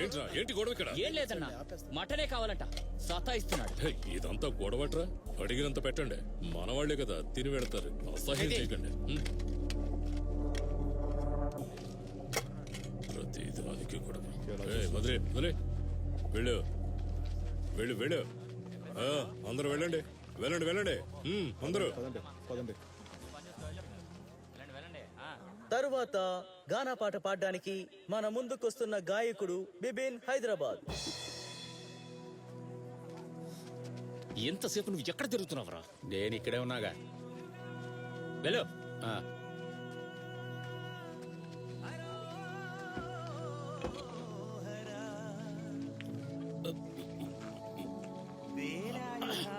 ఏంట్రా ఏంటి గొడవ ఇక్కడ? ఏం లేదన్నా, మటనే కావాలంట, సతాయిస్తున్నాడు. ఇదంతా గొడవట్రా? అడిగినంత పెట్టండి, మనవాళ్లే కదా తిని వెళ్తారు. అసహ్యం చేయకండి. ప్రతి దానికి గొడవ. వదిలే వదిలే, వెళ్ళు వెళ్ళు వెళ్ళు. అందరూ వెళ్ళండి వెళ్ళండి వెళ్ళండి అందరూ. తరువాత గానా పాట పాడడానికి మన ముందుకొస్తున్న గాయకుడు బిబిన్ హైదరాబాద్. ఎంతసేపు నువ్వు ఎక్కడ తిరుగుతున్నావురా? నేను ఇక్కడే ఉన్నాగా. వెళ్ళు.